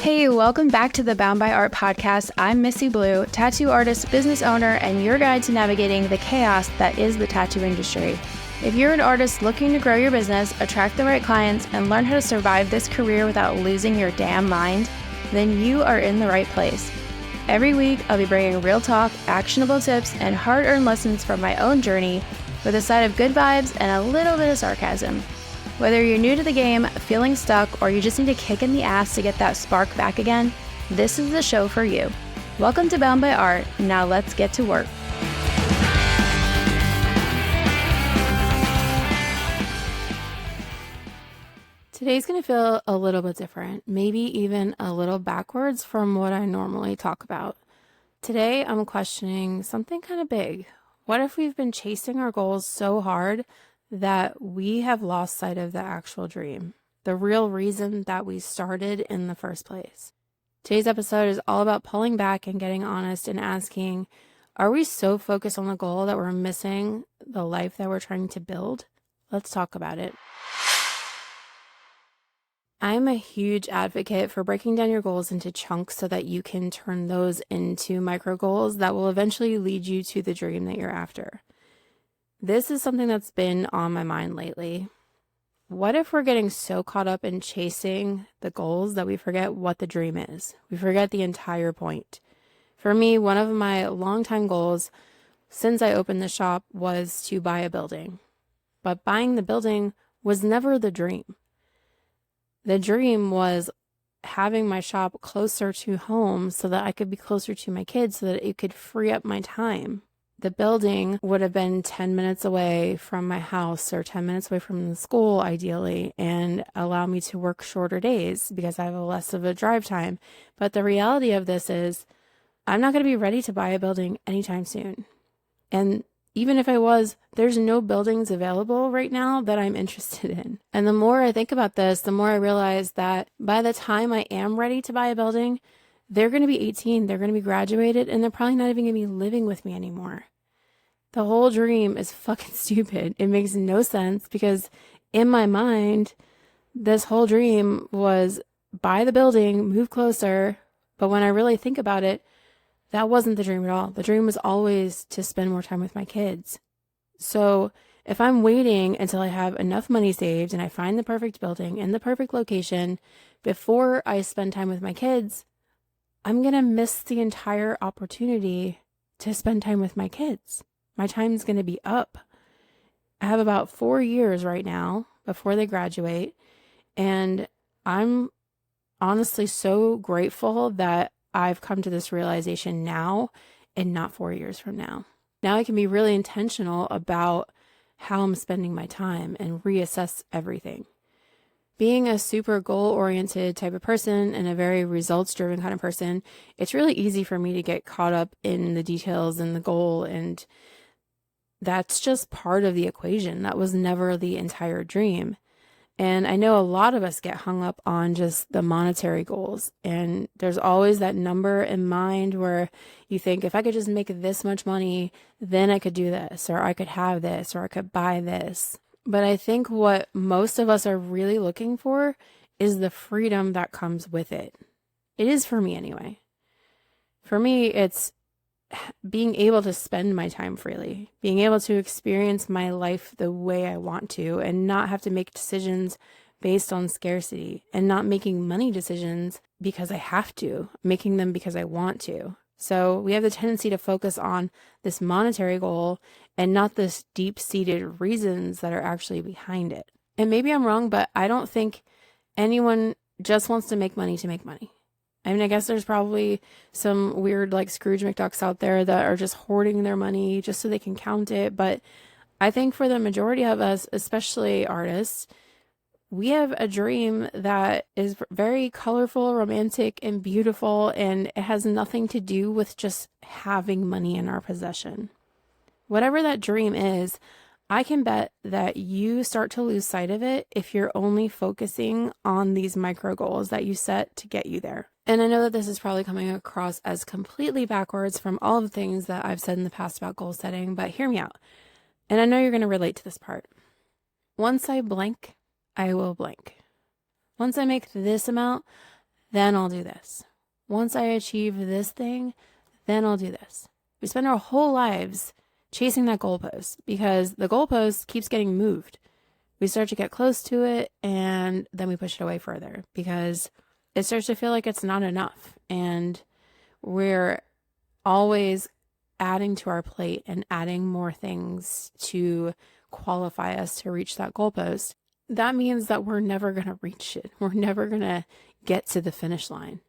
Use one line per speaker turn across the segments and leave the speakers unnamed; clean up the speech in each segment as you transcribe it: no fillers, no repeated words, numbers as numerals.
Hey, welcome back to the Bound by Art podcast. I'm Missi Blue, tattoo artist, business owner, and your guide to navigating the chaos that is the tattoo industry. If you're an artist looking to grow your business, attract the right clients, and learn how to survive this career without losing your damn mind, then you are in the right place. Every week, I'll be bringing real talk, actionable tips, and hard-earned lessons from my own journey with a side of good vibes and a little bit of sarcasm. Whether you're new to the game, feeling stuck, or you just need a kick in the ass to get that spark back again, this is the show for you. Welcome to Bound by Art. Now let's get to work. Today's going to feel a little bit different, maybe even a little backwards from what I normally talk about. Today, I'm questioning something kind of big. What if we've been chasing our goals so hard that we have lost sight of the actual dream, the real reason that we started in the first place? Today's episode is all about pulling back and getting honest and asking, are we so focused on the goal that we're missing the life that we're trying to build? Let's talk about it. I'm a huge advocate for breaking down your goals into chunks so that you can turn those into micro goals that will eventually lead you to the dream that you're after. This is something that's been on my mind lately. What if we're getting so caught up in chasing the goals that we forget what the dream is? We forget the entire point. For me, one of my longtime goals since I opened the shop was to buy a building. But buying the building was never the dream. The dream was having my shop closer to home so that I could be closer to my kids so that it could free up my time. The building would have been 10 minutes away from my house or 10 minutes away from the school, ideally, and allow me to work shorter days because I have less of a drive time. But the reality of this is I'm not going to be ready to buy a building anytime soon. And even if I was, there's no buildings available right now that I'm interested in. And the more I think about this, the more I realize that by the time I am ready to buy a building, they're going to be 18, they're going to be graduated, and they're probably not even going to be living with me anymore. The whole dream is fucking stupid. It makes no sense because in my mind, this whole dream was buy the building, move closer. But when I really think about it, that wasn't the dream at all. The dream was always to spend more time with my kids. So if I'm waiting until I have enough money saved and I find the perfect building in the perfect location before I spend time with my kids, I'm going to miss the entire opportunity to spend time with my kids. My time's going to be up. I have about 4 years right now before they graduate. And I'm honestly so grateful that I've come to this realization now and not 4 years from now. Now I can be really intentional about how I'm spending my time and reassess everything. Being a super goal-oriented type of person and a very results-driven kind of person, it's really easy for me to get caught up in the details and the goal, and that's just part of the equation. That was never the entire dream. And I know a lot of us get hung up on just the monetary goals, and there's always that number in mind where you think, if I could just make this much money, then I could do this, or I could have this, or I could buy this. But I think what most of us are really looking for is the freedom that comes with it. It is for me anyway. For me, it's being able to spend my time freely, being able to experience my life the way I want to and not have to make decisions based on scarcity, and not making money decisions because I have to, making them because I want to. So we have the tendency to focus on this monetary goal and not this deep-seated reasons that are actually behind it. And maybe I'm wrong, but I don't think anyone just wants to make money to make money. I mean, I guess there's probably some weird like Scrooge McDucks out there that are just hoarding their money just so they can count it. But I think for the majority of us, especially artists, we have a dream that is very colorful, romantic, and beautiful, and it has nothing to do with just having money in our possession. Whatever that dream is, I can bet that you start to lose sight of it if you're only focusing on these micro goals that you set to get you there. And I know that this is probably coming across as completely backwards from all of the things that I've said in the past about goal setting, but hear me out. And I know you're going to relate to this part. Once I blank, I will blank. Once I make this amount, then I'll do this. Once I achieve this thing, then I'll do this. We spend our whole lives chasing that goalpost because the goalpost keeps getting moved. We start to get close to it and then we push it away further because it starts to feel like it's not enough. And we're always adding to our plate and adding more things to qualify us to reach that goalpost. That means that we're never going to reach it. We're never going to get to the finish line.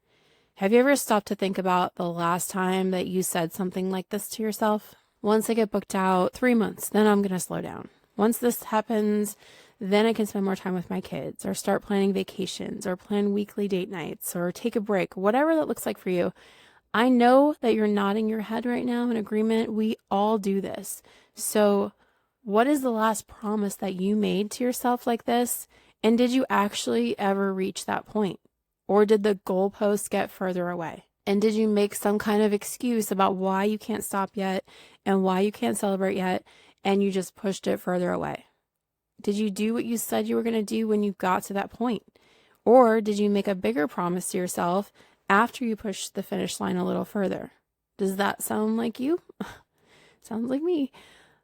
Have you ever stopped to think about the last time that you said something like this to yourself? Once I get booked out 3 months, then I'm going to slow down. Once this happens, then I can spend more time with my kids or start planning vacations or plan weekly date nights or take a break, whatever that looks like for you. I know that you're nodding your head right now in agreement. We all do this. So what is the last promise that you made to yourself like this? And did you actually ever reach that point? Or did the goalpost get further away? And did you make some kind of excuse about why you can't stop yet and why you can't celebrate yet, and you just pushed it further away? Did you do what you said you were going to do when you got to that point? Or did you make a bigger promise to yourself after you pushed the finish line a little further? Does that sound like you? Sounds like me.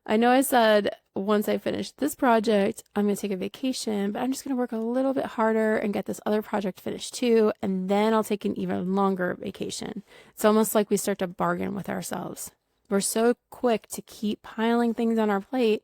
I know I said once I finish this project, I'm going to take a vacation, but I'm just going to work a little bit harder and get this other project finished too, and then I'll take an even longer vacation. It's almost like we start to bargain with ourselves. We're so quick to keep piling things on our plate,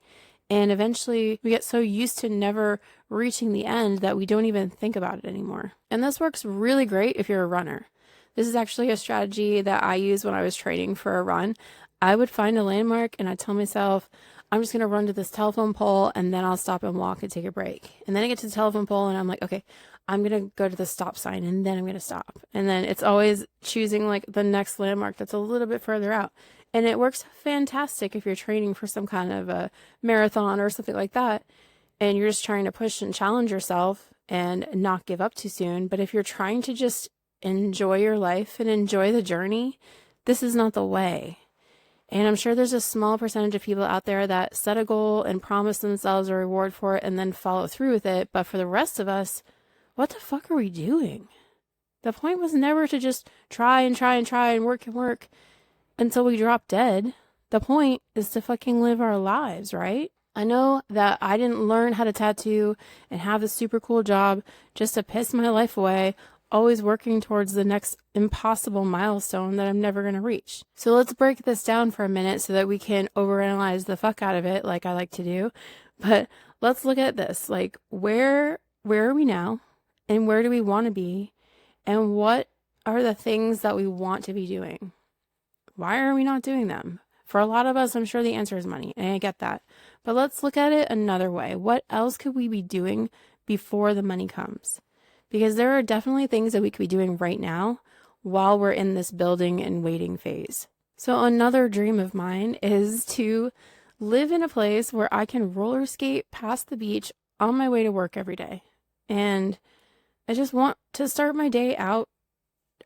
and eventually we get so used to never reaching the end that we don't even think about it anymore. And this works really great if you're a runner. This is actually a strategy that I used when I was training for a run. I would find a landmark and I'd tell myself, I'm just going to run to this telephone pole and then I'll stop and walk and take a break. And then I get to the telephone pole and I'm like, okay, I'm going to go to the stop sign and then I'm going to stop. And then it's always choosing like the next landmark that's a little bit further out. And it works fantastic if you're training for some kind of a marathon or something like that. And you're just trying to push and challenge yourself and not give up too soon. But if you're trying to just enjoy your life and enjoy the journey, this is not the way. And I'm sure there's a small percentage of people out there that set a goal and promise themselves a reward for it and then follow through with it. But for the rest of us, what the fuck are we doing? The point was never to just try and work until we drop dead. The point is to fucking live our lives, right? I know that I didn't learn how to tattoo and have a super cool job just to piss my life away, always working towards the next impossible milestone that I'm never going to reach. So let's break this down for a minute so that we can overanalyze the fuck out of it like I like to do. But let's look at this. Like, where are we now? And where do we want to be? And what are the things that we want to be doing? Why are we not doing them? For a lot of us, I'm sure the answer is money, and I get that. But let's look at it another way. What else could we be doing before the money comes? Because there are definitely things that we could be doing right now while we're in this building and waiting phase. So another dream of mine is to live in a place where I can roller skate past the beach on my way to work every day. And I just want to start my day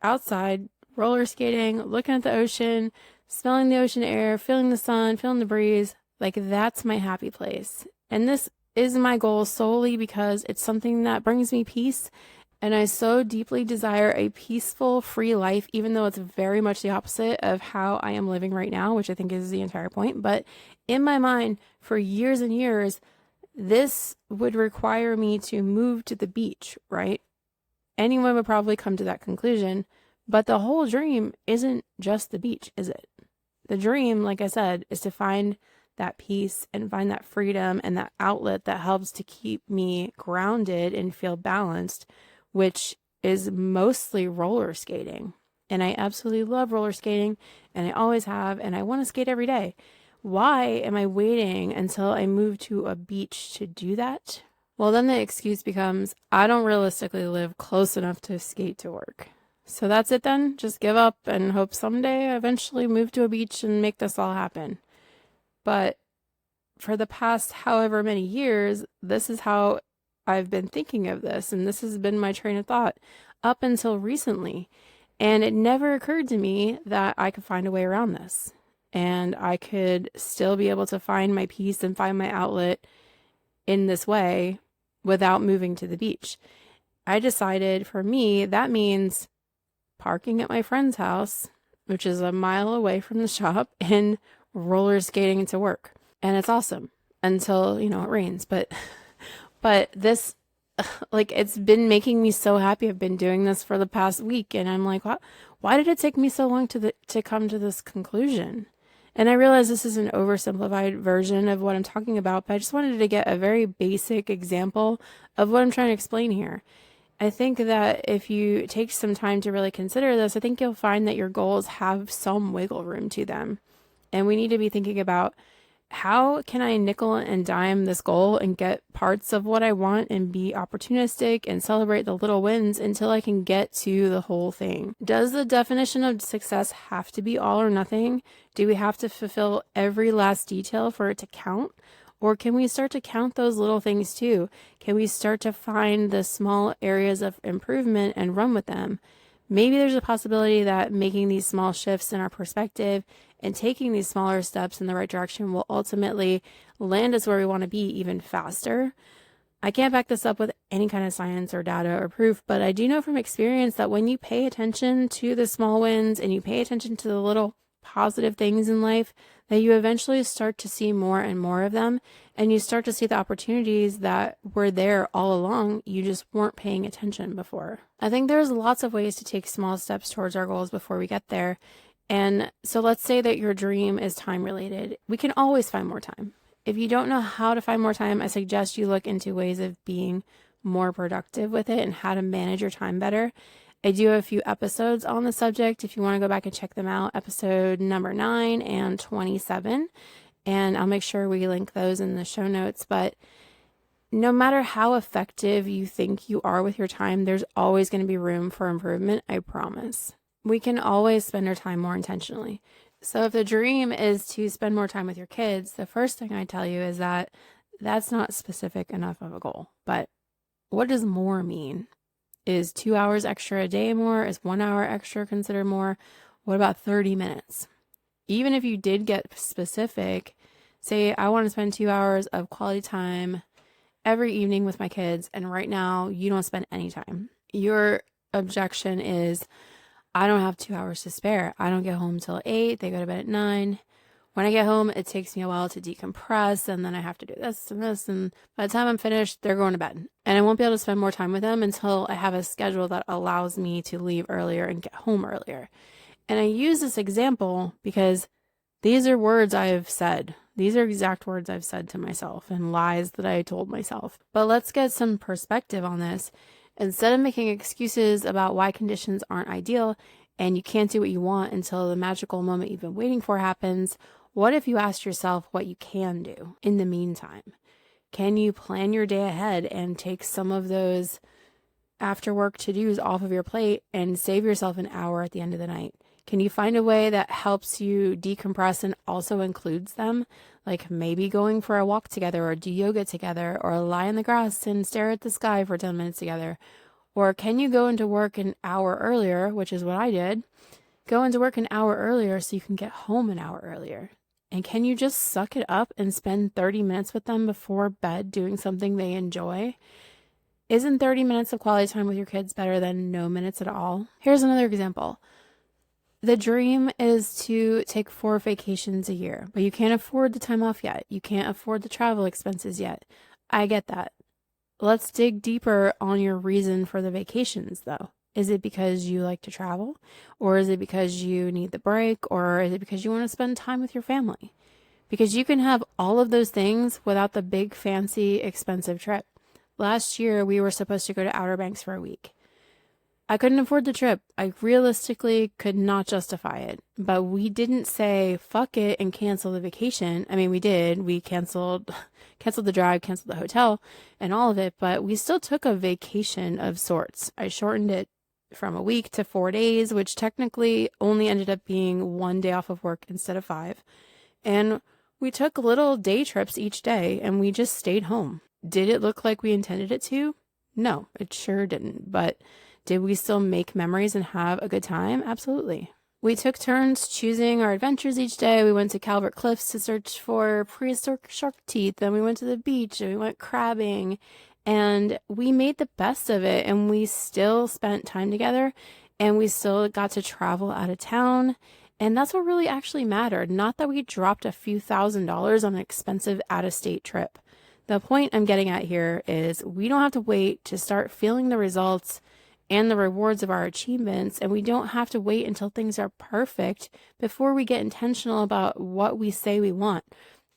outside, roller skating, looking at the ocean, smelling the ocean air, feeling the sun, feeling the breeze. Like, that's my happy place. And this is my goal solely because it's something that brings me peace. And I so deeply desire a peaceful, free life, even though it's very much the opposite of how I am living right now, which I think is the entire point. But in my mind, for years and years, this would require me to move to the beach, right? Anyone would probably come to that conclusion. But the whole dream isn't just the beach, is it? The dream, like I said, is to find that peace and find that freedom and that outlet that helps to keep me grounded and feel balanced, which is mostly roller skating. And I absolutely love roller skating, and I always have, and I want to skate every day. Why am I waiting until I move to a beach to do that? Well, then the excuse becomes, I don't realistically live close enough to skate to work. So that's it then. Just give up and hope someday I eventually move to a beach and make this all happen. But for the past however many years, this is how I've been thinking of this. And this has been my train of thought up until recently. And it never occurred to me that I could find a way around this. And I could still be able to find my peace and find my outlet in this way without moving to the beach. I decided for me, that means parking at my friend's house, which is a mile away from the shop, and roller skating to work. And it's awesome until, it rains. But this, like, it's been making me so happy. I've been doing this for the past week, and I'm like, why did it take me so long to come to this conclusion? And I realize this is an oversimplified version of what I'm talking about, but I just wanted to get a very basic example of what I'm trying to explain here. I think that if you take some time to really consider this, I think you'll find that your goals have some wiggle room to them. And we need to be thinking about, how can I nickel and dime this goal and get parts of what I want and be opportunistic and celebrate the little wins until I can get to the whole thing? Does the definition of success have to be all or nothing? Do we have to fulfill every last detail for it to count? Or can we start to count those little things too? Can we start to find the small areas of improvement and run with them? Maybe there's a possibility that making these small shifts in our perspective and taking these smaller steps in the right direction will ultimately land us where we want to be even faster. I can't back this up with any kind of science or data or proof, but I do know from experience that when you pay attention to the small wins and you pay attention to the little positive things in life, that you eventually start to see more and more of them, and you start to see the opportunities that were there all along. You just weren't paying attention before. I think there's lots of ways to take small steps towards our goals before we get there. And so let's say that your dream is time related. We can always find more time. If you don't know how to find more time, I suggest you look into ways of being more productive with it and how to manage your time better. I do have a few episodes on the subject if you want to go back and check them out, episode number 9 and 27. And I'll make sure we link those in the show notes. But no matter how effective you think you are with your time, there's always going to be room for improvement, I promise. We can always spend our time more intentionally. So if the dream is to spend more time with your kids, the first thing I tell you is that that's not specific enough of a goal. But what does more mean? Is 2 hours extra a day more? Is 1 hour extra considered more? What about 30 minutes? Even if you did get specific, say I want to spend 2 hours of quality time every evening with my kids, and right now you don't spend any time. Your objection is, I don't have 2 hours to spare. I don't get home till 8. They go to bed at 9. When I get home, it takes me a while to decompress, and then I have to do this and this. And by the time I'm finished, they're going to bed. And I won't be able to spend more time with them until I have a schedule that allows me to leave earlier and get home earlier. And I use this example because these are words I've said. These are exact words I've said to myself and lies that I told myself. But let's get some perspective on this. Instead of making excuses about why conditions aren't ideal and you can't do what you want until the magical moment you've been waiting for happens, what if you asked yourself what you can do in the meantime? Can you plan your day ahead and take some of those after work to-dos off of your plate and save yourself an hour at the end of the night? Can you find a way that helps you decompress and also includes them? Like maybe going for a walk together or do yoga together or lie in the grass and stare at the sky for 10 minutes together. Or can you go into work an hour earlier, which is what I did. Go into work an hour earlier so you can get home an hour earlier. And can you just suck it up and spend 30 minutes with them before bed doing something they enjoy? Isn't 30 minutes of quality time with your kids better than no minutes at all? Here's another example. The dream is to take 4 vacations a year, but you can't afford the time off yet. You can't afford the travel expenses yet. I get that. Let's dig deeper on your reason for the vacations, though. Is it because you like to travel? Or is it because you need the break? Or is it because you want to spend time with your family? Because you can have all of those things without the big, fancy, expensive trip. Last year, we were supposed to go to Outer Banks for a week. I couldn't afford the trip. I realistically could not justify it. But we didn't say, fuck it, and cancel the vacation. I mean, we did. We canceled the drive, canceled the hotel, and all of it. But we still took a vacation of sorts. I shortened it from a week to 4 days, which technically only ended up being 1 day off of work instead of 5. And we took little day trips each day, and we just stayed home. Did it look like we intended it to? No, it sure didn't. But did we still make memories and have a good time? Absolutely. We took turns choosing our adventures each day. We went to Calvert Cliffs to search for prehistoric shark teeth. Then we went to the beach and we went crabbing. And we made the best of it. And we still spent time together. and we still got to travel out of town. And that's what really actually mattered. Not that we dropped a few $1,000s on an expensive out-of-state trip. The point I'm getting at here is we don't have to wait to start feeling the results and the rewards of our achievements, and we don't have to wait until things are perfect before we get intentional about what we say we want.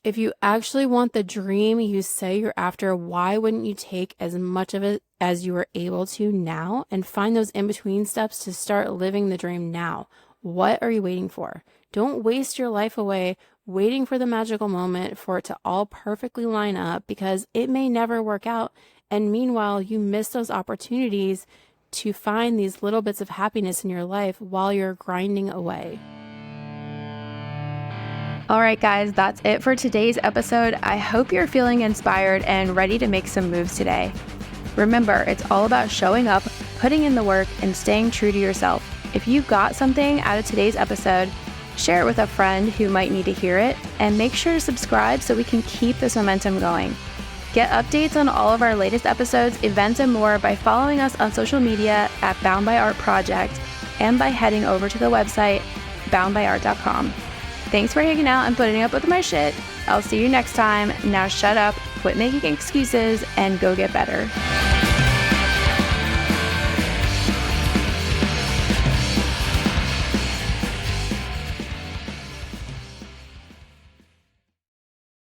If you actually want the dream you say you're after, why wouldn't you take as much of it as you are able to now and find those in-between steps to start living the dream now? What are you waiting for? Don't waste your life away waiting for the magical moment for it to all perfectly line up, because it may never work out. And meanwhile, you miss those opportunities to find these little bits of happiness in your life while you're grinding away.
All right, guys, that's it for today's episode. I hope you're feeling inspired and ready to make some moves today. Remember, it's all about showing up, putting in the work, and staying true to yourself. If you got something out of today's episode, share it with a friend who might need to hear it, and make sure to subscribe so we can keep this momentum going. Get updates on all of our latest episodes, events, and more by following us on social media at Bound by Art Project and by heading over to the website boundbyart.com. Thanks for hanging out and putting up with my shit. I'll see you next time. Now shut up, quit making excuses, and go get better.